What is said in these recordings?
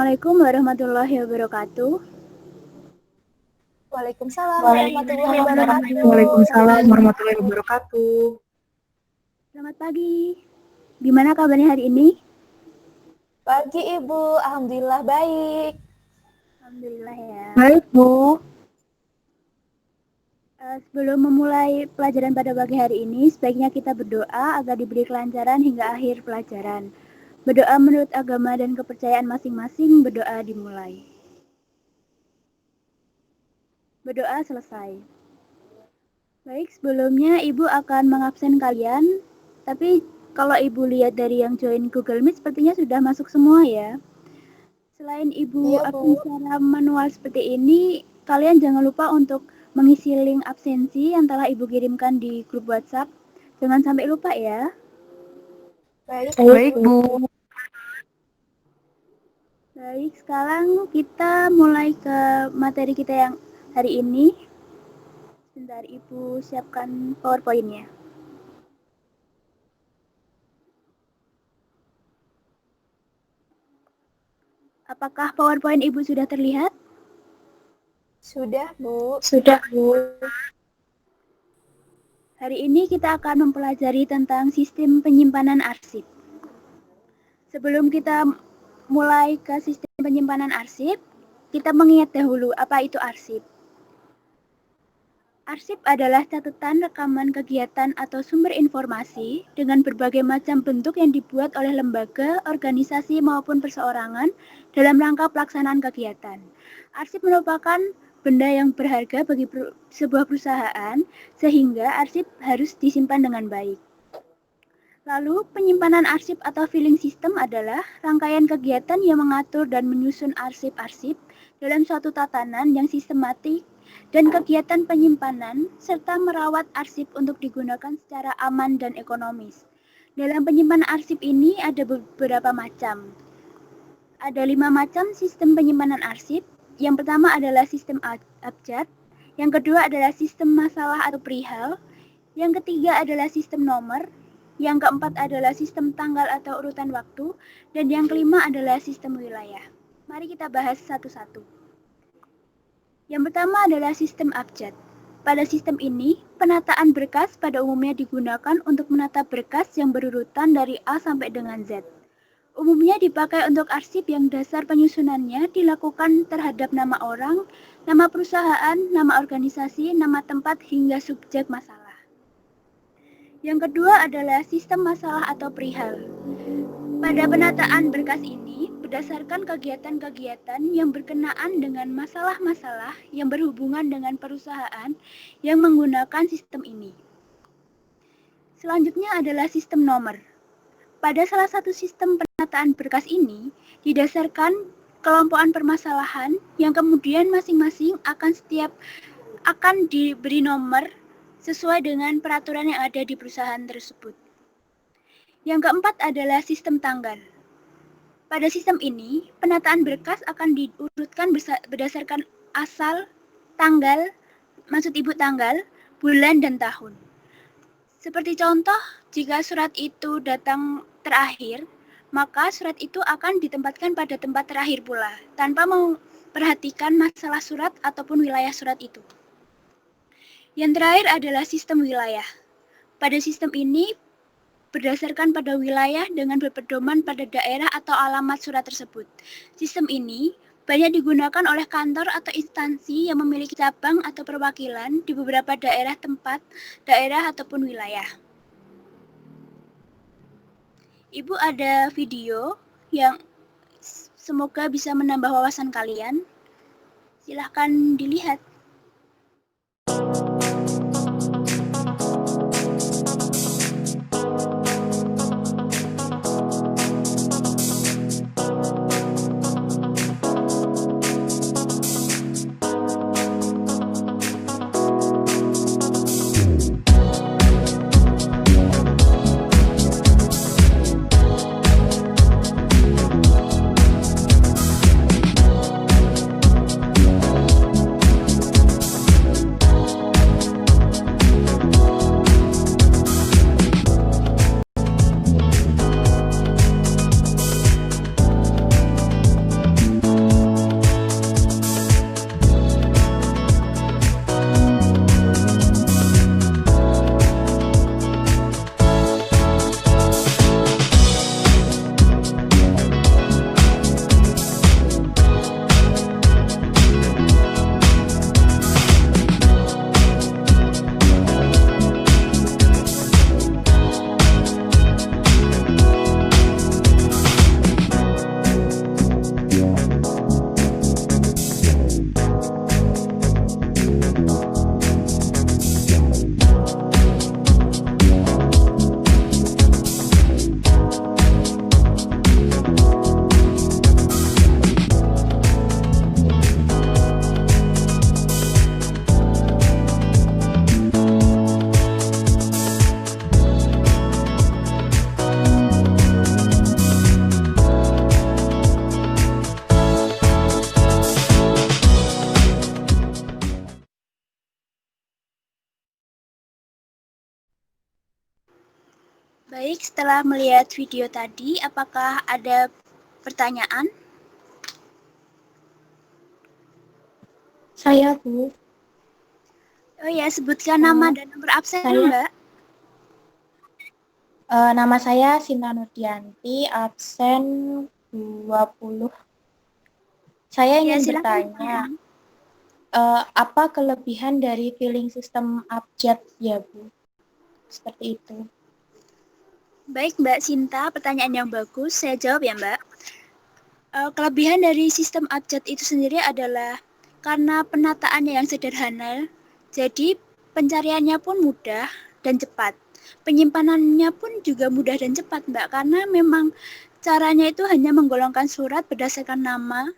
Assalamualaikum warahmatullahi wabarakatuh. Waalaikumsalam warahmatullahi wabarakatuh. Waalaikumsalam warahmatullahi wabarakatuh. Selamat pagi. Gimana kabarnya hari ini? Pagi Ibu, alhamdulillah baik. Alhamdulillah ya. Baik, Bu. Sebelum memulai pelajaran pada pagi hari ini, sebaiknya kita berdoa agar diberi kelancaran hingga akhir pelajaran. Berdoa menurut agama dan kepercayaan masing-masing, berdoa dimulai. Berdoa selesai. Baik, sebelumnya Ibu akan mengabsen kalian, tapi kalau Ibu lihat dari yang join Google Meet sepertinya sudah masuk semua ya. Selain Ibu absen secara manual seperti ini, kalian jangan lupa untuk mengisi link absensi yang telah Ibu kirimkan di grup WhatsApp. Jangan sampai lupa ya. Baik, Bu. Baik, sekarang kita mulai ke materi kita yang hari ini. Sebentar, Ibu siapkan PowerPoint-nya. Apakah PowerPoint Ibu sudah terlihat? Sudah, Bu. Sudah, Bu. Hari ini kita akan mempelajari tentang sistem penyimpanan arsip. Sebelum kita mulai ke sistem penyimpanan arsip, kita mengingat dahulu apa itu arsip. Arsip adalah catatan rekaman kegiatan atau sumber informasi dengan berbagai macam bentuk yang dibuat oleh lembaga, organisasi maupun perseorangan dalam rangka pelaksanaan kegiatan. Arsip merupakan benda yang berharga bagi sebuah perusahaan, sehingga arsip harus disimpan dengan baik. Lalu, penyimpanan arsip atau filing system adalah rangkaian kegiatan yang mengatur dan menyusun arsip-arsip dalam suatu tatanan yang sistematik dan kegiatan penyimpanan serta merawat arsip untuk digunakan secara aman dan ekonomis. Dalam penyimpanan arsip ini ada beberapa macam. Ada 5 macam sistem penyimpanan arsip. Yang pertama adalah sistem abjad, yang kedua adalah sistem masalah atau perihal, yang ketiga adalah sistem nomor, yang keempat adalah sistem tanggal atau urutan waktu, dan yang kelima adalah sistem wilayah. Mari kita bahas satu-satu. Yang pertama adalah sistem abjad. Pada sistem ini, penataan berkas pada umumnya digunakan untuk menata berkas yang berurutan dari A sampai dengan Z. Umumnya dipakai untuk arsip yang dasar penyusunannya dilakukan terhadap nama orang, nama perusahaan, nama organisasi, nama tempat, hingga subjek masalah. Yang kedua adalah sistem masalah atau perihal. Pada penataan berkas ini, berdasarkan kegiatan-kegiatan yang berkenaan dengan masalah-masalah yang berhubungan dengan perusahaan yang menggunakan sistem ini. Selanjutnya adalah sistem nomor. Pada salah satu sistem penataan berkas ini, didasarkan kelompokan permasalahan yang kemudian masing-masing akan diberi nomor sesuai dengan peraturan yang ada di perusahaan tersebut. Yang keempat adalah sistem tanggal. Pada sistem ini, penataan berkas akan diurutkan berdasarkan asal, tanggal, maksud Ibu tanggal, bulan, dan tahun. Seperti contoh, jika surat itu datang terakhir, maka surat itu akan ditempatkan pada tempat terakhir pula, tanpa memperhatikan masalah surat ataupun wilayah surat itu. Yang terakhir adalah sistem wilayah. Pada sistem ini, berdasarkan pada wilayah dengan berpedoman pada daerah atau alamat surat tersebut. Sistem ini banyak digunakan oleh kantor atau instansi yang memiliki cabang atau perwakilan di beberapa daerah ataupun wilayah. Ibu ada video yang semoga bisa menambah wawasan kalian. Silahkan dilihat. Baik, setelah melihat video tadi, apakah ada pertanyaan? Saya, Bu. Oh ya, sebutkan nama dan nomor absen, saya- Mbak. Nama saya Sinta Nurdianti, absen 20. Saya Ya, ingin silakan. bertanya, apa kelebihan dari filling system abjad ya, Bu? Seperti itu. Baik, Mbak Sinta, pertanyaan yang bagus. Saya jawab ya, Mbak. Kelebihan dari sistem abjad itu sendiri adalah karena penataannya yang sederhana, jadi pencariannya pun mudah dan cepat. Penyimpanannya pun juga mudah dan cepat, Mbak, karena memang caranya itu hanya menggolongkan surat berdasarkan nama,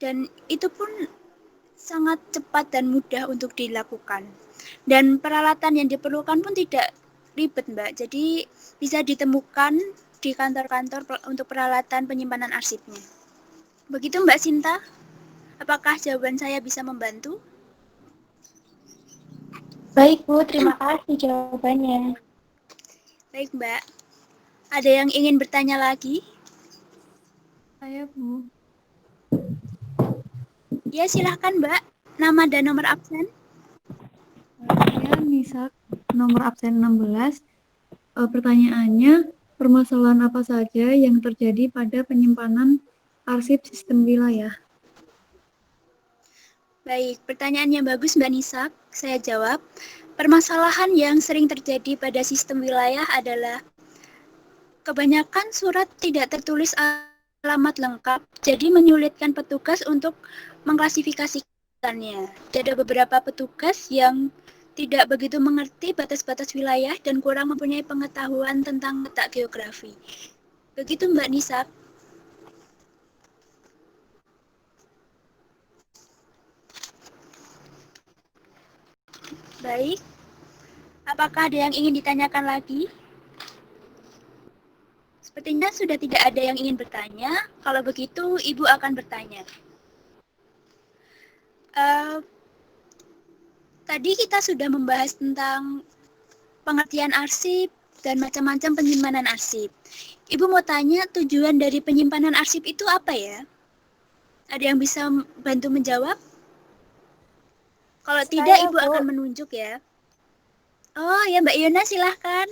dan itu pun sangat cepat dan mudah untuk dilakukan. Dan peralatan yang diperlukan pun tidak ribet, Mbak. Jadi bisa ditemukan di kantor-kantor untuk peralatan penyimpanan arsipnya. Begitu Mbak Sinta, apakah jawaban saya bisa membantu? Baik, Bu. Terima kasih jawabannya. Baik Mbak, ada yang ingin bertanya lagi? Saya, Bu. Ya silahkan Mbak, nama dan nomor absen. Saya Nisa, nomor absen 16. Pertanyaannya, permasalahan apa saja yang terjadi pada penyimpanan arsip sistem wilayah? Baik, pertanyaan yang bagus Mbak Nisa. Saya jawab, permasalahan yang sering terjadi pada sistem wilayah adalah kebanyakan surat tidak tertulis alamat lengkap, jadi menyulitkan petugas untuk mengklasifikasikannya. Ada beberapa petugas yang tidak begitu mengerti batas-batas wilayah dan kurang mempunyai pengetahuan tentang letak geografi. Begitu Mbak Nisa. Baik, apakah ada yang ingin ditanyakan lagi? Sepertinya sudah tidak ada yang ingin bertanya. Kalau begitu, Ibu akan bertanya. Tadi kita sudah membahas tentang pengertian arsip dan macam-macam penyimpanan arsip. Ibu mau tanya tujuan dari penyimpanan arsip itu apa ya? Ada yang bisa bantu menjawab? Kalau tidak, Ibu Bu. akan menunjuk ya. Oh ya Mbak Yona silahkan.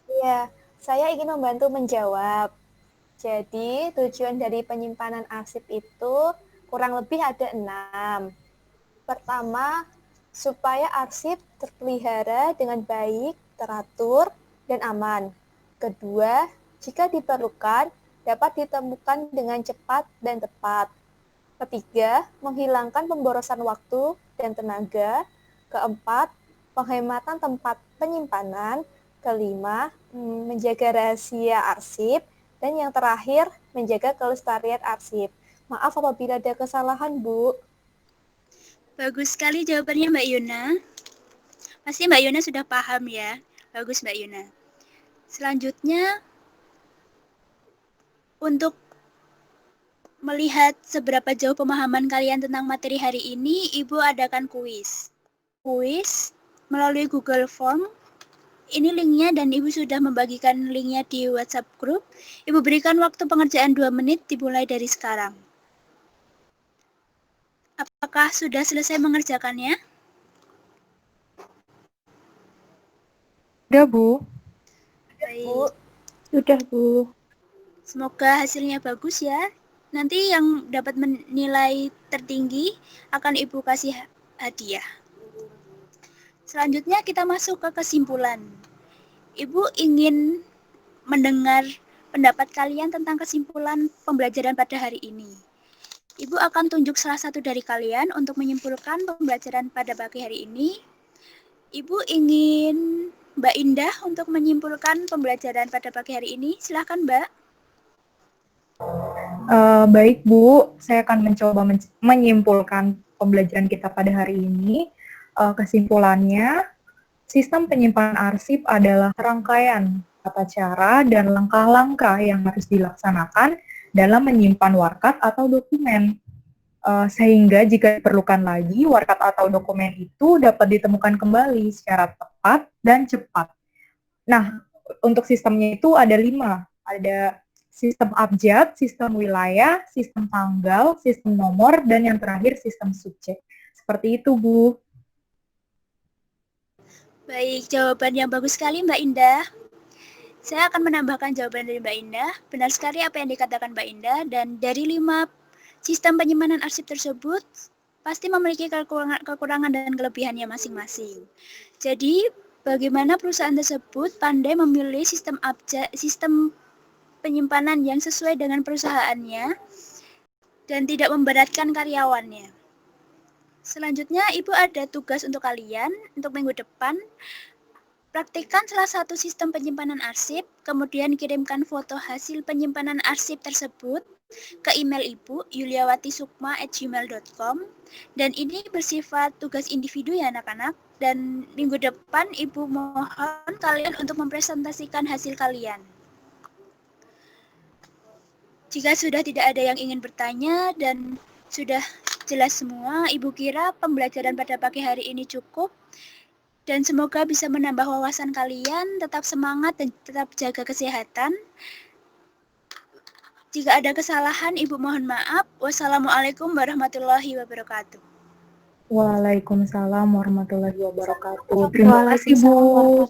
Iya, saya ingin membantu menjawab. Jadi, tujuan dari penyimpanan arsip itu kurang lebih ada 6. Pertama, supaya arsip terpelihara dengan baik, teratur, dan aman. Kedua, jika diperlukan, dapat ditemukan dengan cepat dan tepat. Ketiga, menghilangkan pemborosan waktu dan tenaga. Keempat, penghematan tempat penyimpanan. Kelima, menjaga rahasia arsip. Dan yang terakhir, menjaga kelestarian arsip. Maaf apabila ada kesalahan, Bu. Bagus sekali jawabannya Mbak Yona. Pasti Mbak Yona sudah paham ya. Bagus Mbak Yona. Selanjutnya, untuk melihat seberapa jauh pemahaman kalian tentang materi hari ini, Ibu adakan kuis. Kuis melalui Google Form. Ini linknya dan Ibu sudah membagikan linknya di WhatsApp group. Ibu berikan waktu pengerjaan 2 menit dimulai dari sekarang. Apakah sudah selesai mengerjakannya? Sudah, Bu. Baik. Bu, Sudah, Bu. Semoga hasilnya bagus ya. Nanti yang dapat menilai tertinggi akan Ibu kasih hadiah. Selanjutnya kita masuk ke kesimpulan. Ibu ingin mendengar pendapat kalian tentang kesimpulan pembelajaran pada hari ini. Ibu akan tunjuk salah satu dari kalian untuk menyimpulkan pembelajaran pada pagi hari ini. Ibu ingin Mbak Indah untuk menyimpulkan pembelajaran pada pagi hari ini. Silahkan Mbak. Baik, Bu. Saya akan mencoba menyimpulkan pembelajaran kita pada hari ini. Kesimpulannya, sistem penyimpanan arsip adalah rangkaian tata cara dan langkah-langkah yang harus dilaksanakan dalam menyimpan warkat atau dokumen. Sehingga jika diperlukan lagi, warkat atau dokumen itu dapat ditemukan kembali secara tepat dan cepat. Nah, untuk sistemnya itu ada 5. Ada sistem abjad, sistem wilayah, sistem tanggal, sistem nomor, dan yang terakhir sistem subjek. Seperti itu, Bu. Baik, jawaban yang bagus sekali Mbak Indah. Saya akan menambahkan jawaban dari Mbak Indah. Benar sekali apa yang dikatakan Mbak Indah, dan dari 5 sistem penyimpanan arsip tersebut pasti memiliki kekurangan dan kelebihannya masing-masing. Jadi, bagaimana perusahaan tersebut pandai memilih sistem penyimpanan yang sesuai dengan perusahaannya dan tidak memberatkan karyawannya. Selanjutnya, Ibu ada tugas untuk kalian untuk minggu depan. Praktikkan salah satu sistem penyimpanan arsip, kemudian kirimkan foto hasil penyimpanan arsip tersebut ke email Ibu, yuliawatisukma@gmail.com, dan ini bersifat tugas individu ya anak-anak, dan minggu depan Ibu mohon kalian untuk mempresentasikan hasil kalian. Jika sudah tidak ada yang ingin bertanya dan sudah jelas semua, Ibu kira pembelajaran pada pagi hari ini cukup, dan semoga bisa menambah wawasan kalian, tetap semangat dan tetap jaga kesehatan. Jika ada kesalahan, Ibu mohon maaf. Wassalamualaikum warahmatullahi wabarakatuh. Waalaikumsalam warahmatullahi wabarakatuh. Terima kasih, Bu.